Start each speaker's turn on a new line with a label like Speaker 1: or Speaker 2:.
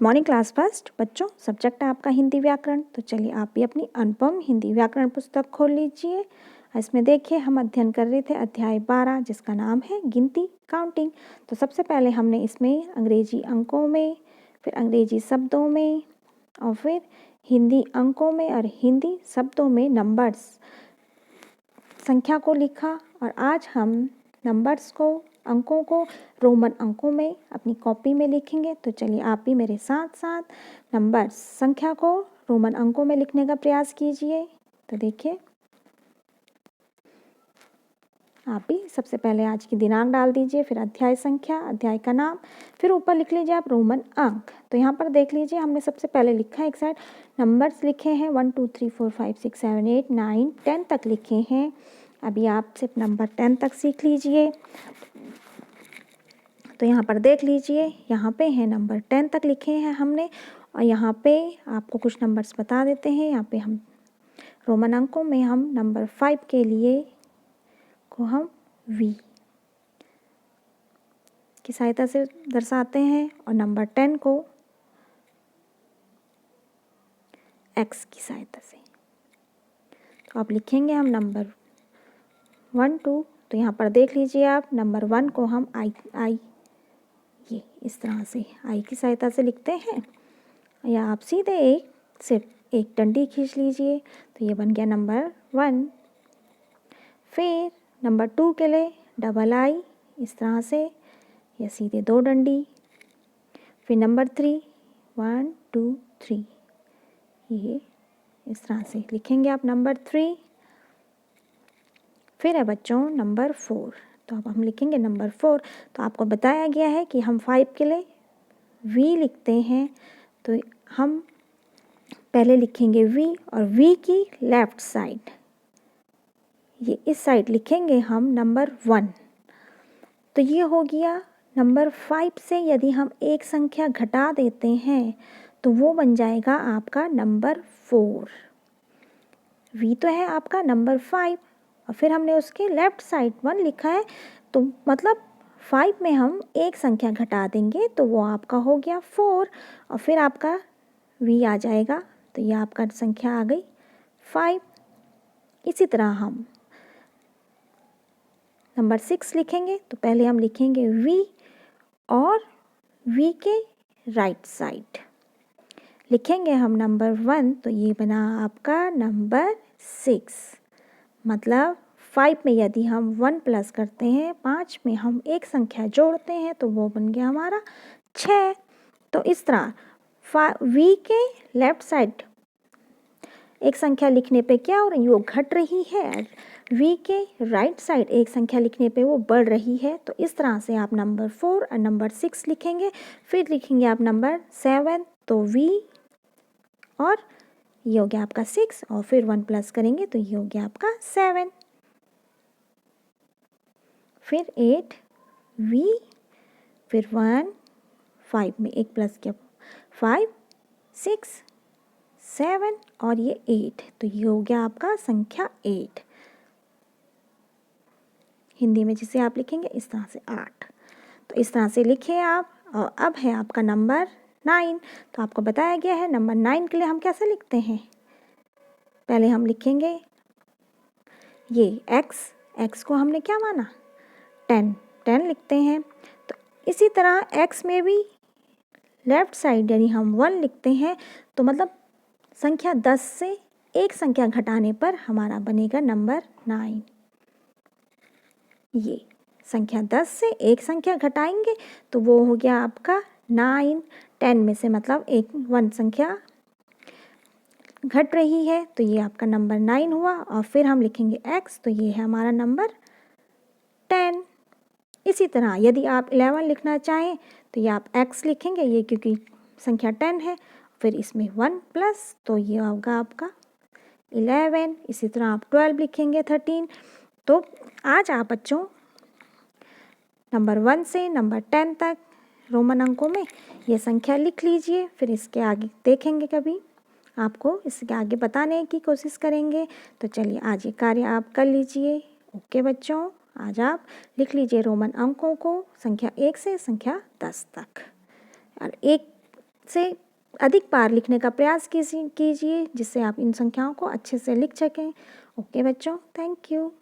Speaker 1: Good morning class first. बच्चों, subject है आपका हिंदी व्याकरण। तो चलिए आप भी अपनी अनुपम हिंदी व्याकरण पुस्तक खोल लीजिए। इसमें देखिए हम अध्ययन कर रहे थे अध्याय 12 जिसका नाम है गिनती, काउंटिंग। तो सबसे पहले हमने इसमें अंग्रेजी अंकों में, फिर अंग्रेजी शब्दों में और फिर हिंदी अंकों में और हिंदी शब्दों में नंबर्स, संख्या को लिखा। और आज हम नंबर्स को, अंकों को रोमन अंकों में अपनी कॉपी में लिखेंगे। तो चलिए आप भी मेरे साथ साथ नंबर्स, संख्या को रोमन अंकों में लिखने का प्रयास कीजिए। तो देखिए आप भी सबसे पहले आज की दिनांक डाल दीजिए, फिर अध्याय संख्या, अध्याय का नाम, फिर ऊपर लिख लीजिए आप रोमन अंक। तो यहाँ पर देख लीजिए हमने सबसे पहले लिखा है एक साइड नंबर्स लिखे हैं 1 2 3 4 5 6 7 8 9 10 तक लिखे हैं। अभी आप सिर्फ नंबर 10 तक सीख लीजिए। तो यहाँ पर देख लीजिए, यहाँ पे है नंबर 10 तक लिखे हैं हमने। और यहाँ पे आपको कुछ नंबर्स बता देते हैं। यहाँ पे हम रोमन अंकों में हम नंबर 5 के लिए को हम V की सहायता से दर्शाते हैं और नंबर 10 को X की सहायता से। तो आप लिखेंगे हम नंबर 1 2। तो यहाँ पर देख लीजिए आप नंबर 1 को हम I ये इस तरह से I की सहायता से लिखते हैं, या आप सीधे सिर्फ एक डंडी खींच लीजिए। तो ये बन गया नंबर 1। फिर नंबर 2 के लिए I इस तरह से, या सीधे 2 डंडी। फिर नंबर 3 1 2 3 ये इस तरह से लिखेंगे आप नंबर 3। फिर है बच्चों नंबर 4। तो अब हम लिखेंगे नंबर 4। तो आपको बताया गया है कि हम 5 के लिए V लिखते हैं। तो हम पहले लिखेंगे V और V की लेफ्ट साइड, ये इस साइड लिखेंगे हम नंबर 1। तो ये हो गया नंबर 5 से यदि हम एक संख्या घटा देते हैं तो वो बन जाएगा आपका नंबर 4। V तो है आपका नंबर 5 और फिर हमने उसके लेफ्ट साइड 1 लिखा है। तो मतलब 5 में हम एक संख्या घटा देंगे तो वो आपका हो गया 4 और फिर आपका V आ जाएगा। तो ये आपका संख्या आ गई 5। इसी तरह हम नंबर 6 लिखेंगे। तो पहले हम लिखेंगे V और V के राइट साइड लिखेंगे हम नंबर 1। तो ये बना आपका नंबर 6। मतलब 5 में यदि हम 1 प्लस करते हैं, 5 में हम एक संख्या जोड़ते हैं तो वो बन गया हमारा 6। तो इस तरह V के लेफ्ट साइड एक संख्या लिखने पे क्या हो रही है, वो घट रही है। V के राइट साइड एक संख्या लिखने पे वो बढ़ रही है। तो इस तरह से आप नंबर 4 और नंबर 6 लिखेंगे। फिर लिखेंगे आप नंबर 7। तो V और ये हो गया आपका 6 और फिर 1 प्लस करेंगे तो ये हो गया आपका 7। फिर 8 V, फिर 1 5 में एक प्लस किया 5 6 7 और ये 8। तो ये हो गया आपका संख्या 8। हिंदी में जिसे आप लिखेंगे इस तरह से 8। तो इस तरह से लिखिए आप। और अब है आपका नंबर 9। तो आपको बताया गया है नंबर 9 के लिए हम कैसे लिखते हैं। पहले हम लिखेंगे ये x को हमने क्या माना 10 लिखते हैं। तो इसी तरह x में भी लेफ्ट साइड यानी हम 1 लिखते हैं। तो मतलब संख्या 10 से एक संख्या घटाने पर हमारा बनेगा नंबर 9। ये संख्या 10 से एक संख्या घटाएंगे तो वो हो गया आपका 9। 10 में से मतलब एक 1 संख्या घट रही है तो ये आपका नंबर 9 हुआ। और फिर हम लिखेंगे x, तो ये है हमारा नंबर 10। इसी तरह यदि आप 11 लिखना चाहें तो ये आप x लिखेंगे, ये क्योंकि संख्या 10 है। फिर इसमें 1 प्लस तो ये होगा आपका 11। इसी तरह आप 12 लिखेंगे 13। तो आज आप बच्चों नंबर 1 से नंबर 10 तक रोमन अंकों में ये संख्या लिख लीजिए। फिर इसके आगे देखेंगे, कभी आपको इसके आगे बताने की कोशिश करेंगे। तो चलिए आज ये कार्य आप कर लीजिए। ओके बच्चों, आज आप लिख लीजिए रोमन अंकों को संख्या 1 से संख्या 10 तक। और एक से अधिक बार लिखने का प्रयास कीजिए जिससे आप इन संख्याओं को अच्छे से लिख सकें। ओके बच्चों, थैंक यू।